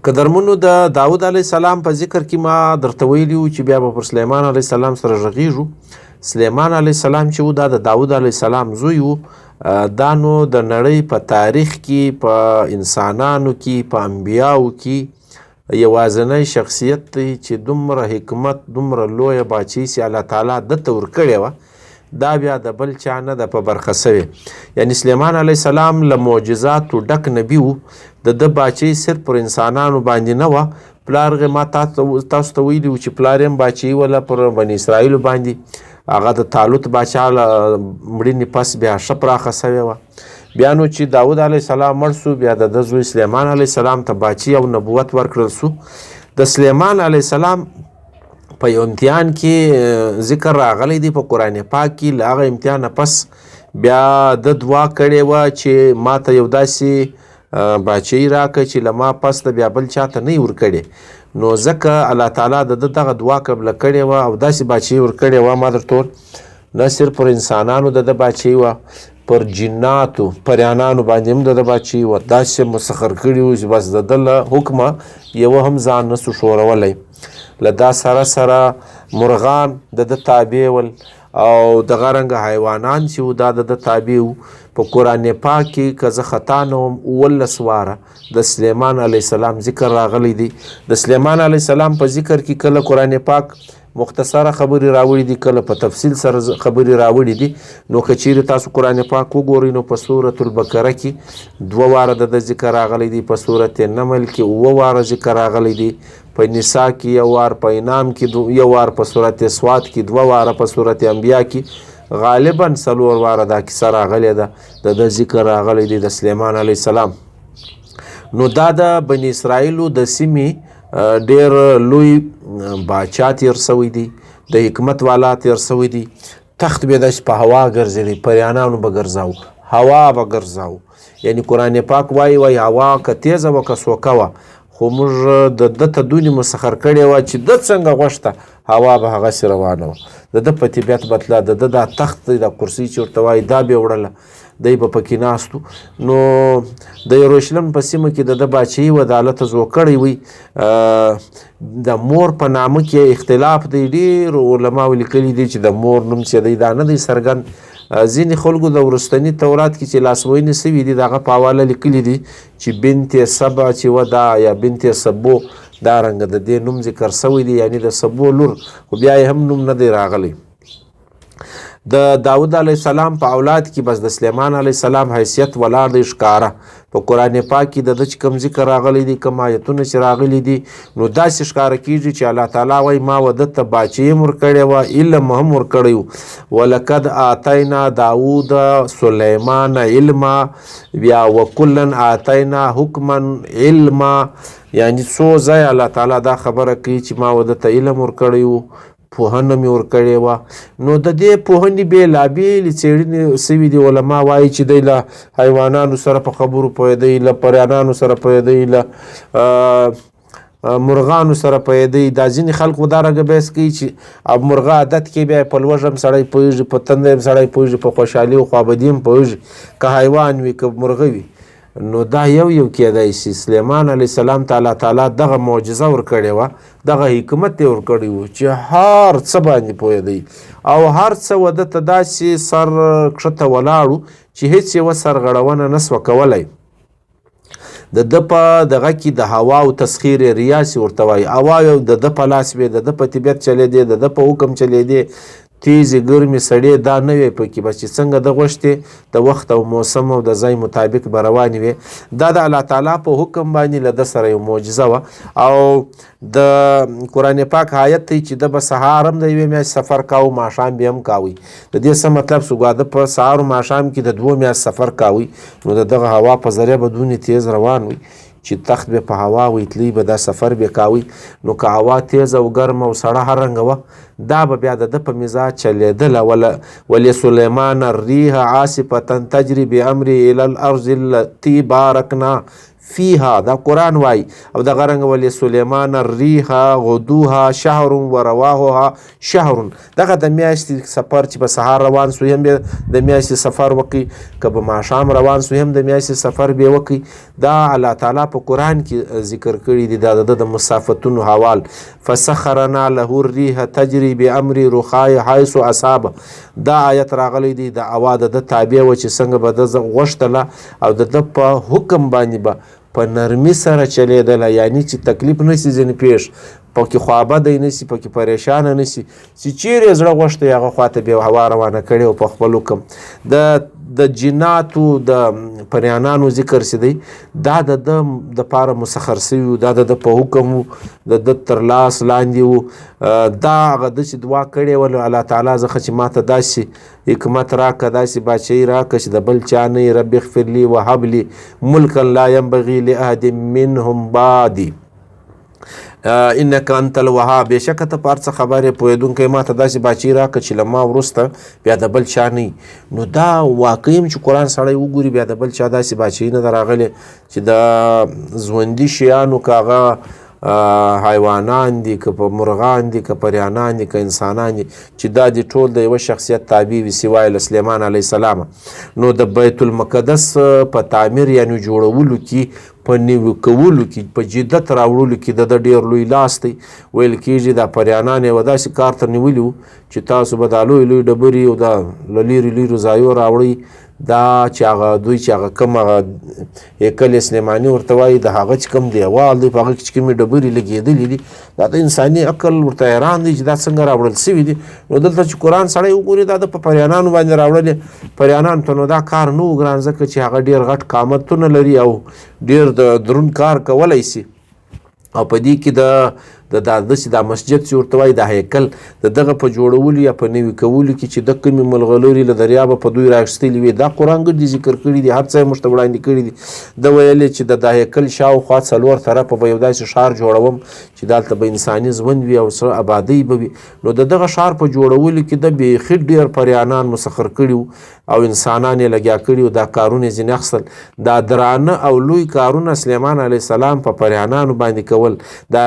قدرمنو د داود علیه السلام په ذکر کې ما درته ویلي وو چې بیا به پر سلیمان علیه السلام سره غږیږو. سلیمان علیه السلام چې و دا د داود علیه السلام زوی و. دا نو د نړۍ په تاریخ کې، په انسانانو کې، په انبیاو کې یوازینی شخصیت دی چې دومره حکمت، دومره لویه باچهي چې الله تعالی دته ورکړې وه، دا بیا د بل چا نه ده په برخه سوې. یعنی سلیمان علیه السلام له معجزاتو ډک نبي و. د باچهي صرف پر انسانانو باندې نه وه. پلار ما تاسو ته ویلي و چې پلار یې باچهي وله پر بني اسرائیلو باندې. هغه د طالوت باچا له مړینې پس بیا ښه پراخه سوې وه. بیا نو چې داود علیه السلام مړ سو، بیا د ده زوی سلیمان علیه السلام ته باچهي او نبوت ورکړل سو. د سلیمان علیه السلام په یو امتحان کې ذکر راغلی دی په قرآن پاک کې. له هغه امتحان پس بیا د دعا کړې وه چې ما ته یو داسې باچهي راکړه چې له ما پس د بیا بل چاته نه یې ورکړې. نو ځکه الله تعالی د ده دغه دعا قبله کړې وه او داسې باچهي ورکړې وه. ما درته وویل نه صرف پر انسانانو د ده باچهي وه، پر جناتو پریانانو باندې هم د ده باچهي وه. داسې مسخر کړي وو چې بس د ده له حکمه یوه هم ځان نسو ښورولی. له دا سره سره مرغان د ده تابع ول او دغه رنګه حیوانان چې وو دا د ده تابع وو. په قرآن پاک کې که زه خطا نه وم 19 واره د سلیمان علیه السلام ذکر راغلی دی. د سلیمان علیه السلام په ذکر کې کله قرآن پاک مختصره خبرې راوړي دي، کله په تفصیل سره خبرې راوړي دي. نو که چیرې تاسو قرآن پاک وګورئ نو په سورة البقره کې 2 واره د ده ذکر راغلی دی، په سورة نمل کې 7 واره ذکر راغلی دی، په نساء کې 1 وار، په انعام کې 1 وار، په سورة سواد کې 2 واره، په سورة انبیاء کې غالبا 4 واره دا کیسه راغلی ده، د ده ذکر راغلی دی د سلیمان علیه السلام. نو دا د بني اسرائیلو د سیمې ډیر لوی باچا تیر سوی دی، د حکمت والا تیر سوی دی. تخت به داسې په هوا ګرځېدی، پریانانو به ګرځاو، هوا به ګرځاو. یعنی قرآن پاک وایي هوا که تیزه وه که سوکه وه، خو موږ د ده ته دونې مسخر کړې وه چې ده څنګه غوښته هوا به هغسې روانه وه. د ده په طبیعت بدله، د ده دا تخت دی، دا کرسۍ چې ورته وایي دا به یې وړله، دی به پکې ناست و. نو د یروشلم په سیمه کې د ده باچهي وه، د هلته زوکړی وی. د مور په نامه کې اختلاف دی، ډېرو علماو لیکلي دي چې د مور نوم چې دی دا نه دی څرګند. ځینې خلکو د وروستني تورات کې چې لاسوهنې سوي دي د هغه په حواله لیکلي دي چې بنت سبع چې وه دا یا بنت سبو دا رنګه د دې نوم ذکر سوی دی، یعنی د سبو لور، خو بیا یې هم نوم نه دی راغلی. د داود علیه السلام په اولاد کې بس د سلیمان علیه السلام حیثیت ولاړ دی ښکاره. په قرآن پاک کې د ده چې کوم ذکر راغلی دی، کوم آیتونه چې راغلی دي، نو داسې ښکاره کېږي چې الله تعالی وایي ما و ده ته باچهي هم ورکړې وه، علم هم ورکړی و. ولقد آتینا داود سلیمان علما، بیا وکلا آتینا حکما علما. یعنی څو ځایه الله تعالی دا خبره کوي چې ما و ده ته علم ورکړی و، پوهنه مې ورکړې وه. نو د دې پوهنې بېلابېلې څېړنې سوي دي. علما وایي چې دی له حیوانانو سره په خبرو پوهېدی، له پریانانو سره پوهېدی، له مرغانو سره پوهېدی. دا ځینې خلک دا رنګه بحث کوي چې مرغه عادت کې بیا په لوږه هم سړی پوهېږي، په تنده هم سړی پوهېږي، په خوشحالي او خوابدي هم پوهېږي، که حیوان وي که مرغه وي. نو دا یو کېدای شي. سلیمان علیه السلام ته الله تعالی دغه معجزه ورکړې وه، دغه حکمت یې ورکړی و چې هر څه باندې پوهېدی او هر څه و ده ته داسې سر کښته ولاړ و چې هېڅ یوه سرغړونه نه سوه کولی. د ده په دغه کې د هوا او تسخیر ریاض ورته وایي. هوا یو د ده په لاس وې، د ده په طبیعت چلېدې، د ده په حکم چلېدې. تیزې ګرمې سړې دا نه وې پکې، بس چې څنګه د غوښتې د وخت او موسم او د ځای مطابق به روانې وې. دا د الله تعالی په حکم باندې له ده سره یو معجزه وه. او د قرآن پاک آیت دی چې ده به سهار هم د 1 میاشت سفر کاوه، ماښام به هم کاوی. د دې څه مطلب سو، ګویا ده په سهار او ماښام کې د 2 میاشت سفر کاوی. نو د دغه هوا په ذریعه به دونې تیز روان وي چې تخت به په هوا وي، تلی به دا سفر به کاوی. نو که هوا تیز او ګرم او سړه هر رنګه وه، دا به بیا د ده په مزاج چلېدله. ولسلیمان الریح عاصفة تجري بأمره إلى الأرض التي بارکنا فیها دا قرآن وای او دغه رنګ ولی سلیمان الریح غدوها شهر و رواهها شهر دغه د میاشتې سفر چې په سهار روان سو هم د میاشتې سفر وکي که په ماښام روان سو هم د میاشتې سفر به وکي دا الله تعالی په قرآن کې ذکر کړي دي دا د مسافتونو حوال فسخرنا له الریح تجري بامر رخاء حيث اصاب دا آیت راغلی دی د اواده د تابع و چې څنګه به د غوښتله او د په حکم باندې به په نرمي سره چلیدله یعنی چې تکلیف نشي ځینې پیښ پکې خوابدی نشي پکې پریشانه نشي چې چیرې زړه غوښتی هغه خواته به هوا روانه کړې او په خپل حکم د جناتو د پریانانو ذکر چې دی دا د پاره مسخر سوي دا د په حکم د تر لاس لاندې و دا هغه د چې دعا کړې ول الله تعالی زخه چې ماته داسې حکمت راکړه داسې بادشاهي راکړه چې د بل چا نه رب اغفر لي وهب لي ملکا لا ينبغي لأحد منهم بعدي انک انت الوهاب بېشکه ته په هر څه خبر یې پوهېدونکی ما ته داسې بادشاهي راکړه چې له ما وروسته بیا د بل چا نه نو دا واقعي چې قرآن سړی وګوري بیا د بل چا داسې بادشاهي نه ده راغلې چې د ژوندي شیانو که هغه حیوانان دي که په مرغان دي که پریانان دي که انسانان دي چې دا دي ټول د یوه شخصیت تابع وي سوای له سلیمان علیه السلام نو د بیت المقدس په تعمیر یعنی جوړولو کې په نوي کولو کې په جدت راوړلو کې د ډېر لوی لاس دی ویل کېږي دا پریانان یوه داسې کار ته نیولي وو چې تاسو به دا لوی لوی ډبرې او دا له لیرې لیرو ځایو راوړئ دا چې هغه دوی چې هغه کوم هغه هیکل سلیماني ورته وایي د هغه چې کوم دیوال دی په هغه کې چې کومې ډبرې لګېدلې دي دا د انساني عقل ورته حیران دی چې دا څنګه راوړل سوي دي نو دلته چې قرآن سړی وګوري دا د په پریانانو باندې راوړلې پریانانو ته نو دا کار نه و ګران ځکه چې هغه ډېر غټ قامتونه لري او ډېر د دروند کار کولی سي او په دې کې د داسې دا مسجد چې ورته وایي دا هیکل د دغه په جوړولو یا په نوي کولو کې چې د کومې ملغلورې له دریابه په دوی رااخیستلي وي دا قرآن ګردي ذکر کړي دي هر څه یې موږ ته وړاندې کړي دي ده ویلې چې د هیکل شاوخوا څلور طرفه به یو داسې ښار جوړوم چې دلته به انساني ژوند وي او سره آبادۍ به وي نو د دغه ښار په جوړولو کې د بیخي ډېر پریانان مسخر کړي وو او انسانان یې لګیا کړي وو دا کارونه یې ځینې اخیستل دا درانه او لوی کارونه سلیمان علیه السلام په پریانانو باندې کول دا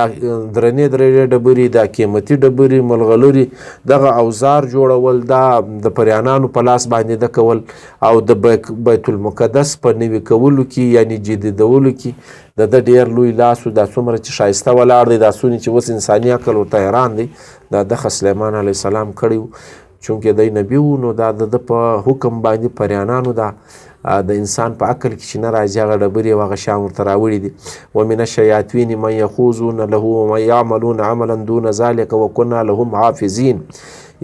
درنې ډبرې دا قیمتي ډبرې ملغلورې دغه اوزار جوړول دا د پریانانو په لاس باندې ده کول او د بیت المقدس په نوي کولو کې یعنی جدیدولو کې د ډېر لوی لاس دا څومره چې ښایسته ولاړ دی دا څونه چې اوس انساني عقل ورته حیران دی دا دغه سلیمان علیه السلام کړی و چونکې دی نبي و نو دا د په حکم باندې پریانانو دا د انسان په عقل کې چې نه راځي هغه ډبرې او هغه شیان ورته راوړي دي ومن الشیاطین من یخوضون له ومن یعملون عملا دون ذلک وکنا لهم حافظین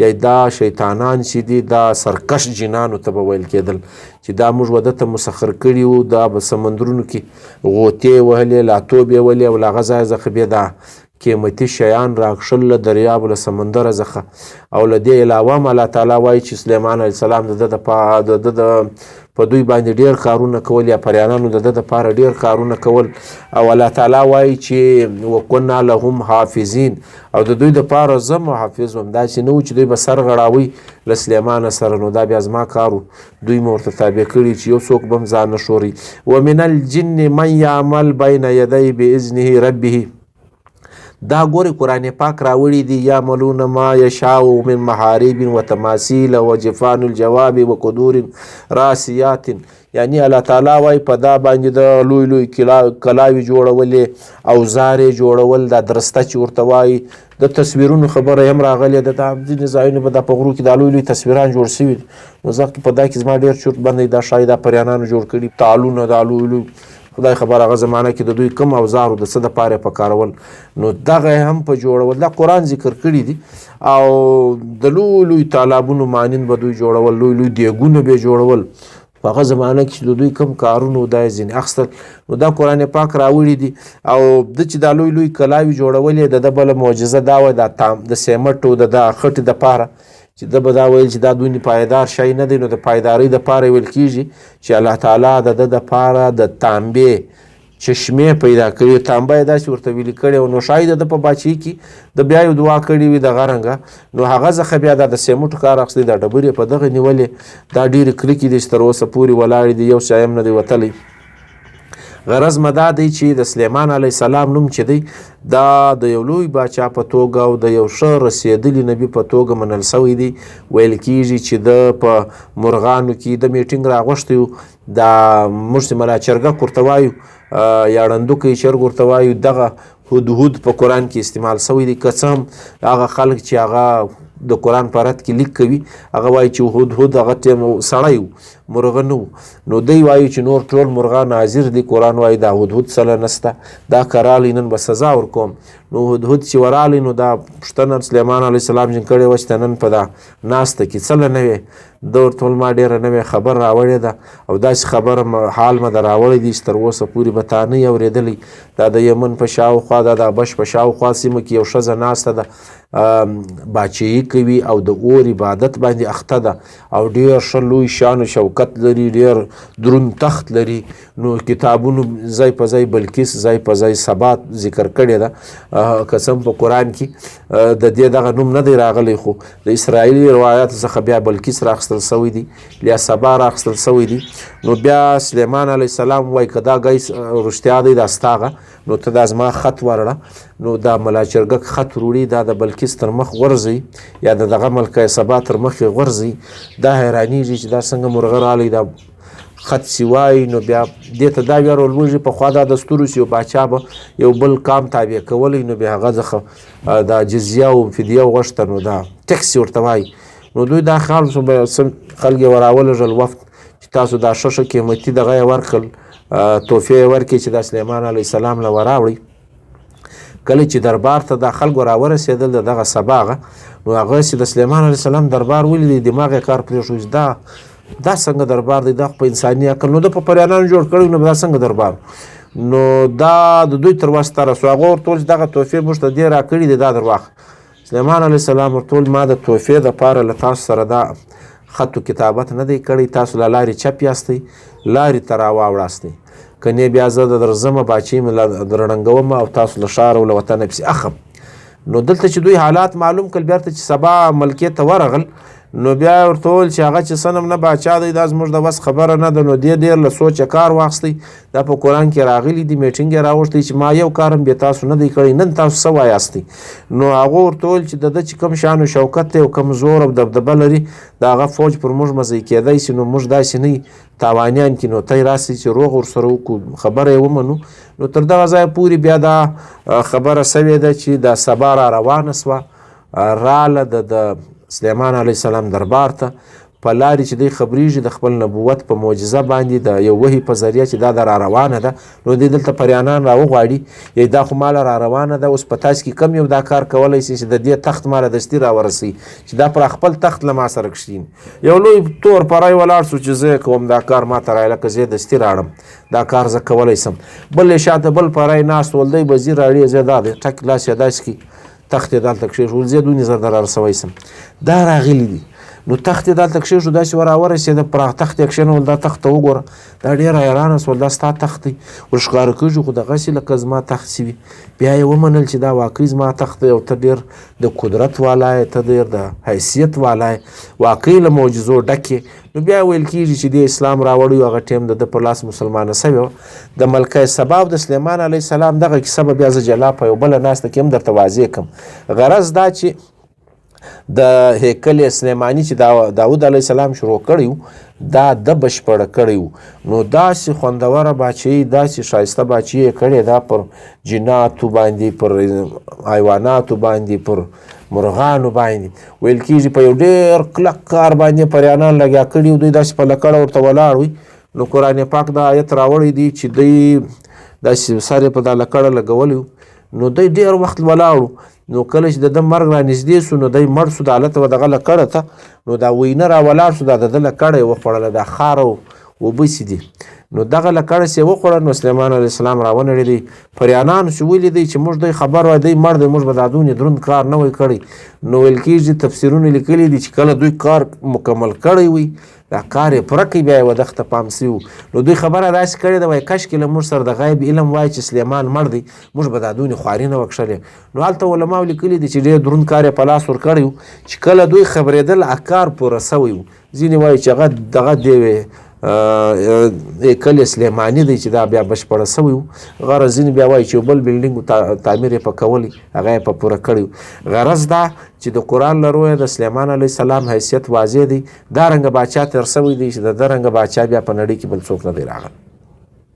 یا دا شیطانان چې دي دا سرکش جنانو ته به ویل کېدل چې دا موږ وده ته مسخر کړي وو دا به سمندرونو کې غوتې وهلې لاتوبې وهلې او له هغه ځایه څخه بیا دا قیمتي شیان راکښل له دریاب له سمندره څخه او له دې علاوه هم الله تعالی وایي چې سلیمان علیه السلام د ده په دوی باندې ډېر کارونه کول یا پریانانو د ده دپاره ډېر کارونه کول او الله تعالی وایي چې وکنا لهم حافظین او د دوی دپاره زه محافظ وم داسې نه و چې دوی به سر غړاوئ له سلیمانه سره نو دا بیا زما کار و دوی مې ورته تابع کړي چې یو څوک به هم ځان نه ښوري ومن الجن من یعمل بین یدی باذنه ربه دا ګورې قرآن پاک راوړي دي یعملون ما یشاء من محارب و تماثیل و جفان الجواب و قدور راسیات یعنی الله تعالی وایي په دا باندې د لوی لوی کلاوي جوړولې اوزار یې جوړول دا درسته چې ورته وایي د تصویرونو خبره هم راغلې ده دا ځینې ځایونه به دا په غرو کې دا لوی لوی تصویران جوړ سوي دي نو زه په دا کې زما ډېر چورت بند دی دا ښایي دا پریانانو جوړ کړي تعالونه دا لوی لوی خدای خبر هغه زمانه کې د دوی کم اوزارو د څه دپاره یې پکارول نو دغه هم په جوړول دا قرآن ذکر کړي دي او د لوی لوی تالابونو مانند به دوی جوړول لوی لوی دیګونه به جوړول په هغه زمانه کې د دوی کم کارونو دا یې ځینې اخیستل نو دا قرآن پاک راوړي دي او د چې دا لوی لوی کلاوي جوړولې د ده بله معجزه دا وه د سیمټو د خټې دپاره چې ده به دا ویل چې دا دوی پایدار شی نه دی نو د پایدارۍ دپاره ویل کېږي چې الله تعالی د ده دپاره د تانبې چشمې پیدا کړي تانبه یې داسې ورته ویلي کړی نو ښایي د ده په باچهي کې د بیا یو دعا کړې وي دغه رنګه نو هغه څخه بیا دا د سیمټو کار اخیستی دا ډبرې په دغه نیولې دا ډېرې کلکې دي چې تر اوسه پورې ولاړې دي یو شی هم نه دی وتلی غرض مې دا دی چې د سلیمان علیه السلام نوم چې دی دا د یو لوی باچا په توګه او د یو ښه رسېدلي نبي په توګه منل سوی دی. ویل کېږي چې د په مرغانو کې د میټینګ راغوښتی و، دا موږ چې ملا چرګک ورته وایو یا ړندوکی چرګ ورته وایو، دغه هدهد په قرآن کې استعمال سوی دی. که څه هم هغه خلک چې هغه د قرآن په رد کې لیک کوي هغه وایي چې هدهد هغه ټیم سړی و، مرغه نه و. نو دی وایي چې نور ټول مرغان حاضر دي، قرآن وایي دا هدهد سله نسته، دا که رالی نن به سزا ورکوم. نو هدهد چې ورالی نو دا پوښتنه سلیمان علیه السلام جن کړې وه چې نن په دا ناسته کې څه نه وې. ده ورته ویل ما ډېره نوې خبر راوړې ده او داسې خبره حال مې در راوړی دی چې تر اوسه پورې به تا نه یې اورېدلی. دا د یمن په شاوخوا دا د حبش په شاوخوا سیمه کې یو ښځه ناسته ده، باچهي کوي او د اور عبادت باندې اخته ده او ډېر ښه لوی شان و شوکت لري، ډېر دروند تخت لري. نو کتابونو ځای په ځای بلقیس، ځای په ځای سبات ذکر کړې ده. قسم په قرآن کې د دې دغه نوم نه دی راغلی، خو د اسرائیلي روایاتو څخه بیا بلقیس راخیستل سوی دی یا سبا راخیستل سوی دی. نو بیا سلیمان علیه السلام وایي که دا ګی رښتیا دی دا ستا هغه، نو ته دا زما خط ورړه. نو دا ملا چرګک خط وروړي، دا د بلقیس تر مخ غورځوي یا د دغه ملکه سبا تر مخ یې غورځوي. دا حیرانېږي چې دا څنګه مرغه رالی دا خط سی وایي. نو بیا دې ته دا بیا ورولوږي پخوا دا دستور چې یو باچا به یو بل کام تابع کولی، نو بیا هغه څخه دا جزیه او فدیه وغوښته، نو دا ټکس ورته وایي. نو دوی دا خیال شو خلک یې وراولږل وفد چې تاسو دا ښه قیمتي دغه یې ورکړل، تحفې یې ورکړي چې دا سلیمان علیه السلام له وراوړئ. کله چې دربار ته دا خلکو راورسېدل د دغه سبا نو هغه چې د سلیمان علیه السلام دربار ولیدی دماغ یې کار پرېښود، دا څنګه دربار دی، دا خو په انساني عقل، نو د په پریانانو جوړ کړی، نو دا څنګه دربار. نو دا د دوی تر وس ته رسو. هغه ورته وویل چې دغه تحفې موږ ته دې راکړي دي، دا در واخله. سلیمان علیه السلام ورته وویل ما د تحفې دپاره له تاسو سره دا خط و کتابت نه دی کړی، تاسو له لارې چپ یاستئ، لارې ته راواوړاستئ. که نه بیا زه درځمه باچهي مې درړنګوم او تاسو له ښاره او له وطنه پسې اخم. نو دلته چې دوی حالات معلوم کړل، بیا ورته چې سبا ملکې ته ورغل، نو بیا ورته وویل چې هغه چې صنم نه باچا دی دا زموږ د بس خبره نه ده. نو دې ډېر له سوچه کار واخیستی، دا په قرآن کې راغلی دی، میټینګ یې راوښتی چې ما یو کار هم بې تاسو نه دی کړی، نن تاسو څه وایاستئ. نو هغه ورته وویل چې د ده چې کوم شان و شوکت دی او کوم زور او دبدبه لري، د هغه فوج پر موږ مزی کېدی سي، نو موږ داسې نه یو تاوانیان کې، نو تی راسئ چې روغ ورسره وکړو، خبره یې ومنو. نو تر دغه ځایه پورې بیا دا خبره سوې ده چې دا سبا را روانه سوه، راله د سلیمان علیه السلام دربار ته. په لارې چې دی خبریږي د خپل نبوت په معجزه باندې د یو وحي په ذریعه چې دا د را روانه ده. نو دی دلته پریانان راوغواړي یا دا خو ماله را روانه ده، اوس په تاسو کې کم یو دا کار کولی سي چې د دې تخت ماله دستي راورسوي چې دا پر خپل تخت له ما سره کښېني. یو لوی تور پری ولاړ سو چې زه کوم دا کار ما ته رایله، که زه دستي راړم دا کار زه کولی سم. بل یې شاته بل پری ناست ول، دی به ځي راړي، زه دا دی ټک لاس یې داسې کړي، تخت یې دلته کښېښول، زه دونې زر در رسوی سم. دا راغلي دي. نو تخت یې دلته کښېښو، داسې ورسېده، پر تخت یې کښېنول، دا تخت ته وګوره. دا ډېر حیرانه سول، دا ستا تخت دی، ورښکاره کېږي خو دغسې لکه زما تخت چې وي. بیا یې ومنل چې دا واقعي زما تخت دی او ته ډېر د قدرت والا یې، ته ډېر د حیثیت والا یې، واقعي له معجزو ډک یې. نو بیا ویل کېږي چې دې اسلام راوړی، هغه ټیم د ده په لاس مسلمانه سوې وه. د ملکه سبا او د سلیمان علیه السلام دغه کیسه به بیا زه جلا په یو بله ناسته کې هم درته واضح کړم. غرض دا چې د هیکل سلیماني چې داود علیه السلام شروع کړی و، دا د بشپړه کړی و. نو داسې خوندوره باچهي، داسې ښایسته باچهي یې کړې ده پر جناتو باندې، پر حیواناتو باندې، پر مرغانو باندې. ویل کېږي په یو ډېر کلک کار باندې پریانان لګیا کړي و، دوی داسې په لکړه ورته ولاړ وي. نو قرآن پاک دا آیت راوړی دی چې دوی داسې سر یې په دا لکړه لګولی و. نو دوی ډېر وخت ولاړ و. نو کله چې د ده مرګ را نږدې سو، نو دی مړ سو، د هلته به دغه لکړه ته، نو دا وینه را ولاړ سو، دا د ده لکړه یې وخوړله، دا خاره اوبه چې دي. نو دغه لکړه چې یې وخوړه، نو سلیمان علیه السلام را ونړېدی. پریانانو چې ولیدی چې موږ دی خبر وای دی مړ دی، موږ به دا دونې دروند کار نه وی کړی. نو ویل کېږي تفسیرونه لیکلي دي چې کله دوی کار مکمل کړی وي، دا کار یې پوره کړي، بیا یې ودښت ته پام سوي و. نو دوی خبره داسې کړې ده، وایي کشکې له موږ سره د غیب علم وای چې سلیمان مړ دی، موږ به دا دونې خواري نه وکښلې. نو هلته علماو لیکلي دي چې ډېر دروند کار یې په لاس ورکړی و چې کله دوی خبرېدل کار پوره سوی و. ځینې وایي چې هغه دغه دی کلی سلیماني دی چې دا بیا بشپړه سوی و. غرض ځینې بیا وایي چې یو بل بلډینګ تعمیر یې په کولی هغه یې په پوره کړی. غرض دا چې د قرآن له رویه د سلیمان علیه السلام حیثیت واضح دی. دا رنګه باچا تېر سوی دی چې د ده رنګه باچا بیا په نړۍ کې بل څوک نه دی راغلی.